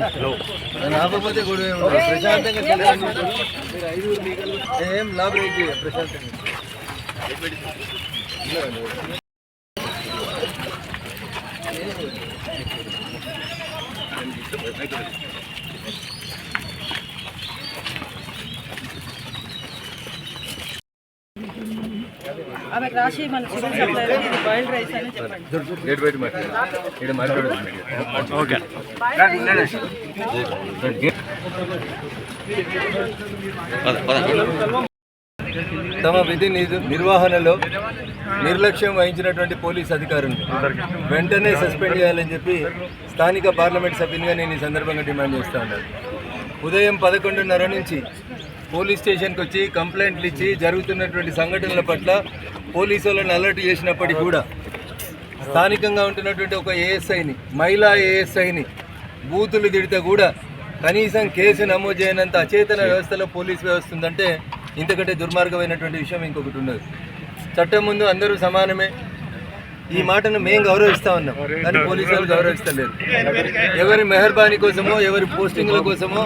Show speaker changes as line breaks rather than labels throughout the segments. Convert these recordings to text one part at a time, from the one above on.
ఆపకపోతే గొడవ ప్రశాంతంగా ఏం లాభ రేట్ ప్రశాంతంగా
ఆమెకు రాసి మన సివిల్ సప్లై ఇది బాయిల్డ్ రైస్ అని చెప్పండి.
గేట్ బయట మాట్లాడండి. ఓకే తమ విధి నిర్వహణలో నిర్లక్ష్యం వహించినటువంటి పోలీస్ అధికారులను వెంటనే సస్పెండ్ చేయాలని చెప్పి స్థానిక పార్లమెంట్ సభ్యునిగా నేను ఈ సందర్భంగా డిమాండ్ చేస్తా ఉన్నాను. ఉదయం 11:30 నుంచి పోలీస్ స్టేషన్కి వచ్చి కంప్లైంట్లు ఇచ్చి జరుగుతున్నటువంటి సంఘటనల పట్ల పోలీసు వాళ్ళని అలర్ట్ చేసినప్పటికీ కూడా స్థానికంగా ఉంటున్నటువంటి ఒక ఏఎస్ఐని, మహిళా ఏఎస్ఐని బూతులు తిడితే కూడా కనీసం కేసు నమోదు చేయనంత అచేతన వ్యవస్థలో పోలీస్ వ్యవస్థ ఉందంటే ఇంతకంటే దుర్మార్గమైనటువంటి విషయం ఇంకొకటి ఉండదు. చట్టం ముందు అందరూ సమానమే. ఈ మాటను మేము గౌరవిస్తూ ఉన్నాం, కానీ పోలీసు వాళ్ళు గౌరవిస్తలేరు. ఎవరి మెహర్బానీ కోసమో, ఎవరి పోస్టింగ్ల కోసమో,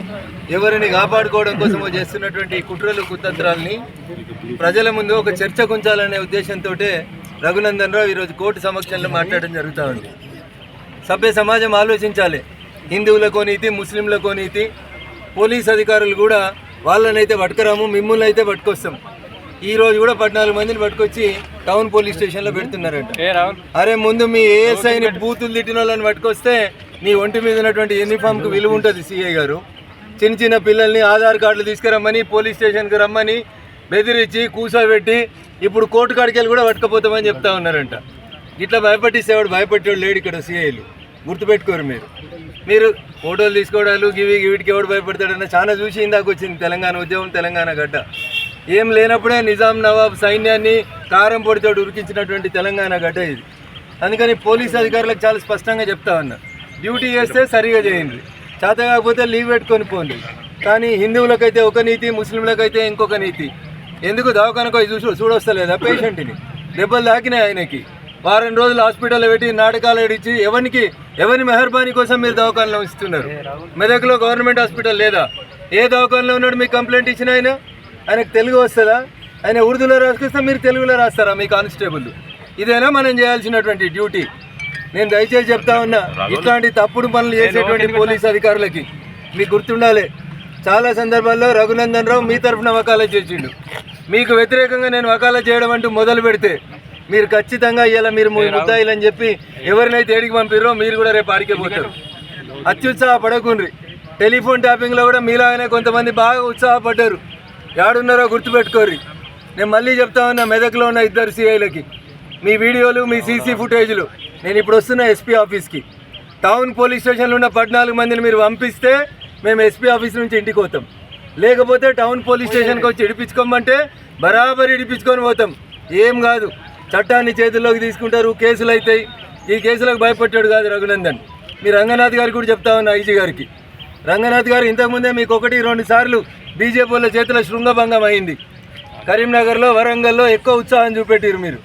ఎవరిని కాపాడుకోవడం కోసమో చేస్తున్నటువంటి కుట్రలు కుతంత్రాలని ప్రజల ముందు ఒక చర్చ ఉంచాలనే ఉద్దేశంతో రఘునందన్ రావు ఈరోజు కోర్టు సమక్షంలో మాట్లాడడం జరుగుతూ ఉంది. సభ్య సమాజం ఆలోచించాలి. హిందువులకో నీతి, ముస్లింలకో నీతి. పోలీస్ అధికారులు కూడా వాళ్ళనైతే పట్టుకురాము, మిమ్మల్ని అయితే పట్టుకొస్తాం. ఈరోజు కూడా 14 మందిని పట్టుకొచ్చి టౌన్ పోలీస్ స్టేషన్లో పెడుతున్నారంట. అరే ముందు మీ ఏఎస్ఐని బూతులు తిట్టిన వాళ్ళని పట్టుకొస్తే నీ ఒంటి మీద ఉన్నటువంటి యూనిఫామ్కి విలువ ఉంటుంది. సిఐ గారు చిన్న చిన్న పిల్లల్ని ఆధార్ కార్డులు తీసుకురమ్మని పోలీస్ స్టేషన్కి రమ్మని బెదిరించి కూర్చోబెట్టి ఇప్పుడు కోర్టు కాడికి వెళ్ళి కూడా పట్టుకుపోతామని చెప్తా ఉన్నారంట. ఇట్లా భయపట్టిస్తేవాడు భయపెట్టేవాడు లేడు ఇక్కడ. సిఐలు గుర్తుపెట్టుకోరు మీరు ఫోటోలు తీసుకోవడాలు వీటికి ఎవడు భయపడతాడన్న చాలా చూసి ఇందాక వచ్చింది తెలంగాణ ఉద్యమం, తెలంగాణ గడ్డ. ఏం లేనప్పుడే నిజాం నవాబ్ సైన్యాన్ని కారం పొడితోటి ఉరికించినటువంటి తెలంగాణ గడ్డ ఇది. అందుకని పోలీస్ అధికారులకు చాలా స్పష్టంగా చెప్తా ఉన్నా, డ్యూటీ చేస్తే సరిగా చేయండి, చేత కాకపోతే లీవ్ పెట్టుకొని పోండి. కానీ హిందువులకైతే ఒక నీతి, ముస్లింలకైతే ఇంకొక నీతి. ఎందుకు దవాఖానకు చూడొస్తలేదా పేషెంట్ని? దెబ్బలు తాకినాయి ఆయనకి. వారం రోజులు హాస్పిటల్లో పెట్టి నాటకాలు ఏడిచి ఎవరి మెహర్బానీ కోసం మీరు దవాఖానలో ఇస్తున్నారు? మెదక్లో గవర్నమెంట్ హాస్పిటల్ లేదా? ఏ దవాఖానలో ఉన్నాడు మీకు కంప్లైంట్ ఇచ్చిన ఆయనకు తెలుగు వస్తుందా? ఆయన ఉర్దూలో రాసుకొస్తే మీరు తెలుగులో రాస్తారా మీ కానిస్టేబుల్? ఇదేనా మనం చేయాల్సినటువంటి డ్యూటీ? నేను దయచేసి చెప్తా ఉన్నా, ఇట్లాంటి తప్పుడు పనులు చేసేటువంటి పోలీస్ అధికారులకి మీకు గుర్తుండాలి. చాలా సందర్భాల్లో రఘునందన్ రావు మీ తరఫున వకాలత్ చేసిండు. మీకు వ్యతిరేకంగా నేను వకాలత్ చేయడం అంటూ మొదలు పెడితే మీరు ఖచ్చితంగా ఇలా మీరు ముద్దాయిలని చెప్పి ఎవరినైతే ఏడికి పంపిరో మీరు కూడా రేపు ఆడికే పోతారు. అత్యుత్సాహపడకుండ్రి. టెలిఫోన్ ట్యాపింగ్లో కూడా మీలాగానే కొంతమంది బాగా ఉత్సాహపడ్డారు. ఏడున్నారో గుర్తుపెట్టుకోర్రి. నేను మళ్ళీ చెప్తా ఉన్నా, మెదక్లో ఉన్న 2 సిఐలకి మీ వీడియోలు, మీ సీసీ ఫుటేజ్లు నేను ఇప్పుడు వస్తున్న ఎస్పీ ఆఫీస్కి. టౌన్ పోలీస్ స్టేషన్లో ఉన్న 14 మందిని మీరు పంపిస్తే మేము ఎస్పీ ఆఫీస్ నుంచి ఇంటికి పోతాం. లేకపోతే టౌన్ పోలీస్ స్టేషన్కి వచ్చి ఇడిపించుకోమంటే బరాబరి ఇడిపించుకొని పోతాం. ఏం కాదు, చట్టాన్ని చేతుల్లోకి తీసుకుంటారు, కేసులు అవుతాయి. ఈ కేసులకు భయపడ్డాడు కాదు రఘునందన్. మీ రంగనాథ్ గారికి కూడా చెప్తా ఉన్నా, ఐజీ గారికి. రంగనాథ్ గారు ఇంతకుముందే మీకు 1-2 సార్లు బీజేపీ వాళ్ళ చేతుల శృంగభంగం అయింది. కరీంనగర్లో, వరంగల్లో ఎక్కువ ఉత్సాహం చూపెట్టారు మీరు.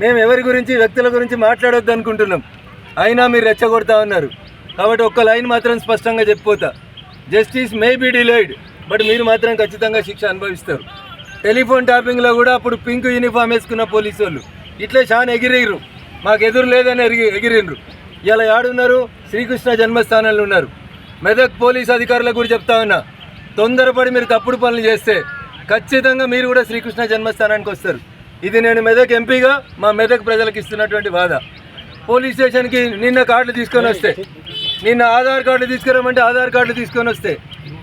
మేము ఎవరి గురించి, వ్యక్తుల గురించి మాట్లాడొద్దు అనుకుంటున్నాం, అయినా మీరు రెచ్చగొడతా ఉన్నారు. కాబట్టి ఒక్క లైన్ మాత్రం స్పష్టంగా చెప్పిపోతా, justice may be delayed, but మీరు మాత్రం ఖచ్చితంగా శిక్ష అనుభవిస్తారు. టెలిఫోన్ ట్యాపింగ్లో కూడా అప్పుడు పింక్ యూనిఫామ్ వేసుకున్న పోలీసు వాళ్ళు ఇట్లే చాలా ఎగిరిర్రు, మాకు ఎదురు లేదని ఎగిరిండ్రు. ఇలా ఏడున్నారు? శ్రీకృష్ణ జన్మస్థానంలో ఉన్నారు. మెదక్ పోలీస్ అధికారులకు కూడా చెప్తా ఉన్నా, తొందరపడి మీరు తప్పుడు పనులు చేస్తే ఖచ్చితంగా మీరు కూడా శ్రీకృష్ణ జన్మస్థానానికి వస్తారు. ఇది నేను మెదక్ ఎంపీగా మా మెదక్ ప్రజలకు ఇస్తున్నటువంటి వాద. పోలీస్ స్టేషన్కి నిన్న కార్డులు తీసుకొని వస్తే, నిన్న ఆధార్ కార్డులు తీసుకురామంటే ఆధార్ కార్డులు తీసుకొని వస్తే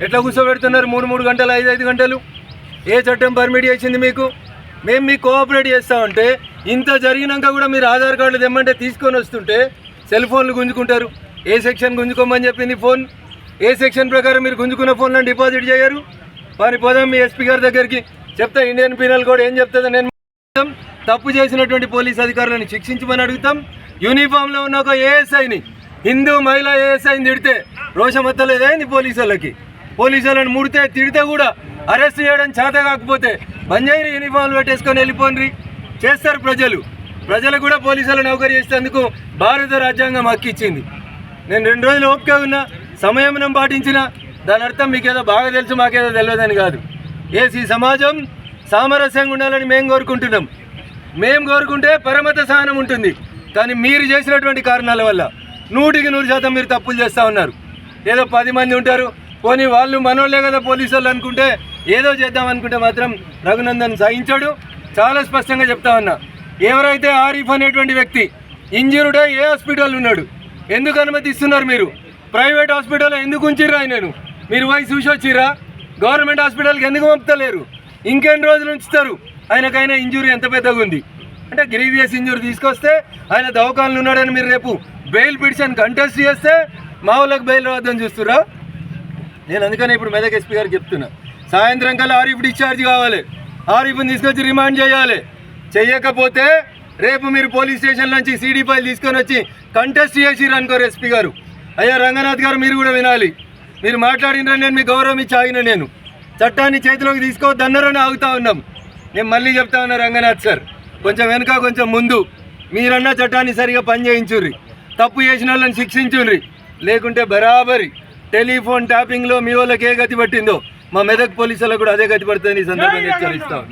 ఎట్లా కూర్చోబెడుతున్నారు 3 గంటలు, 5 గంటలు? ఏ చట్టం పర్మిట్ చేసింది మీకు? మేము మీకు కోఆపరేట్ చేస్తామంటే ఇంత జరిగినాక కూడా మీరు ఆధార్ కార్డులు తెమ్మంటే తీసుకొని వస్తుంటే సెల్ ఫోన్లు గుంజుకుంటారు. ఏ సెక్షన్ గుంజుకోమని చెప్పింది ఫోన్? ఏ సెక్షన్ ప్రకారం మీరు గుంజుకున్న ఫోన్లను డిపాజిట్ చేయరు? వారి పోదాం మీ ఎస్పీ గారి దగ్గరికి, చెప్తా ఇండియన్ పీనల్ కోడ్ ఏం చెప్తుందో. నేను తప్పు చేసినటువంటి పోలీస్ అధికారులను శిక్షించమని అడుగుతాం. యూనిఫామ్లో ఉన్న ఒక ఏఎస్ఐని, హిందూ మహిళా ఏఎస్ఐని తిడితే రోషమత్తలేదైంది పోలీసు వాళ్ళకి? పోలీసు వాళ్ళని ముడితే తిడితే కూడా అరెస్ట్ చేయడం చేత కాకపోతే బంజాయిని యూనిఫామ్లు పెట్టేసుకొని వెళ్ళిపోండి. చేస్తారు ప్రజలు కూడా పోలీసులను నౌకరీ చేసేందుకు భారత రాజ్యాంగం హక్కు ఇచ్చింది. నేను 2 రోజులు ఓపిక ఉన్నా, సంయమనం పాటించిన దాని అర్థం మీకేదో బాగా తెలుసు మాకేదో తెలియదని కాదు. ఈ సమాజం సామరస్యంగా ఉండాలని మేము కోరుకుంటున్నాం. మేము కోరుకుంటే పరమత సహనం ఉంటుంది. కానీ మీరు చేసినటువంటి కారణాల వల్ల 100% మీరు తప్పులు చేస్తూ ఉన్నారు. ఏదో 10 మంది ఉంటారు, పోనీ వాళ్ళు మనోళ్ళే కదా పోలీసు వాళ్ళు అనుకుంటే ఏదో చేద్దాం అనుకుంటే మాత్రం రఘునందన్ సహించాడు. చాలా స్పష్టంగా చెప్తా ఉన్నా, ఎవరైతే ఆరిఫ్ అనేటువంటి వ్యక్తి ఇంజూర్డ్ ఏ హాస్పిటల్ ఉన్నాడు, ఎందుకు అనుమతిస్తున్నారు మీరు? ప్రైవేట్ హాస్పిటల్ ఎందుకు ఉంచిర్రు ఆయనను? మీరు పోయి చూసి వచ్చిర్రా? గవర్నమెంట్ హాస్పిటల్కి ఎందుకు పంపుతలేరు? ఇంకెన్ని రోజులు ఉంచుతారు? ఆయనకైనా ఇంజురీ ఎంత పెద్దగా ఉంది అంటే గ్రీవియస్ ఇంజురీ తీసుకొస్తే ఆయన దవాఖానలో ఉన్నాడని మీరు రేపు బెయిల్ పిటిషన్ కంటెస్ట్ చేస్తే మా వాళ్ళకి బెయిల్ రావద్దని చూస్తురా? నేను అందుకనే ఇప్పుడు మెదక్ ఎస్పీ గారికి చెప్తున్నా, సాయంత్రం కల్లా ఆరిఫ్ డిశ్చార్జ్ కావాలి, ఆరిఫ్ని తీసుకొచ్చి రిమాండ్ చేయాలి. చెయ్యకపోతే రేపు మీరు పోలీస్ స్టేషన్ నుంచి సీడీ ఫైల్ తీసుకొని వచ్చి కంటెస్ట్ చేసిర్రు అనుకోరు ఎస్పీ గారు. అయ్యా రంగనాథ్ గారు మీరు కూడా వినాలి, మీరు మాట్లాడినరని నేను మీ గౌరవం ఇచ్చి ఆగిన, నేను చట్టాన్ని చేతిలోకి తీసుకోవద్దన్నారని ఆగుతా ఉన్నాం. నేను మళ్ళీ చెప్తా ఉన్నా రంగనాథ్ సార్, కొంచెం వెనుక కొంచెం ముందు మీరన్నా చట్టాన్ని సరిగా పనిచేయించుర్రి, తప్పు చేసిన వాళ్ళని శిక్షించుర్రి. లేకుంటే బరాబరి టెలిఫోన్ ట్యాపింగ్లో మీ వాళ్ళకి ఏ గతి పట్టిందో మా మెదక్ పోలీసులకు కూడా అదే గతి పడుతుందని ఈ సందర్భంగా హెచ్చరిస్తాం.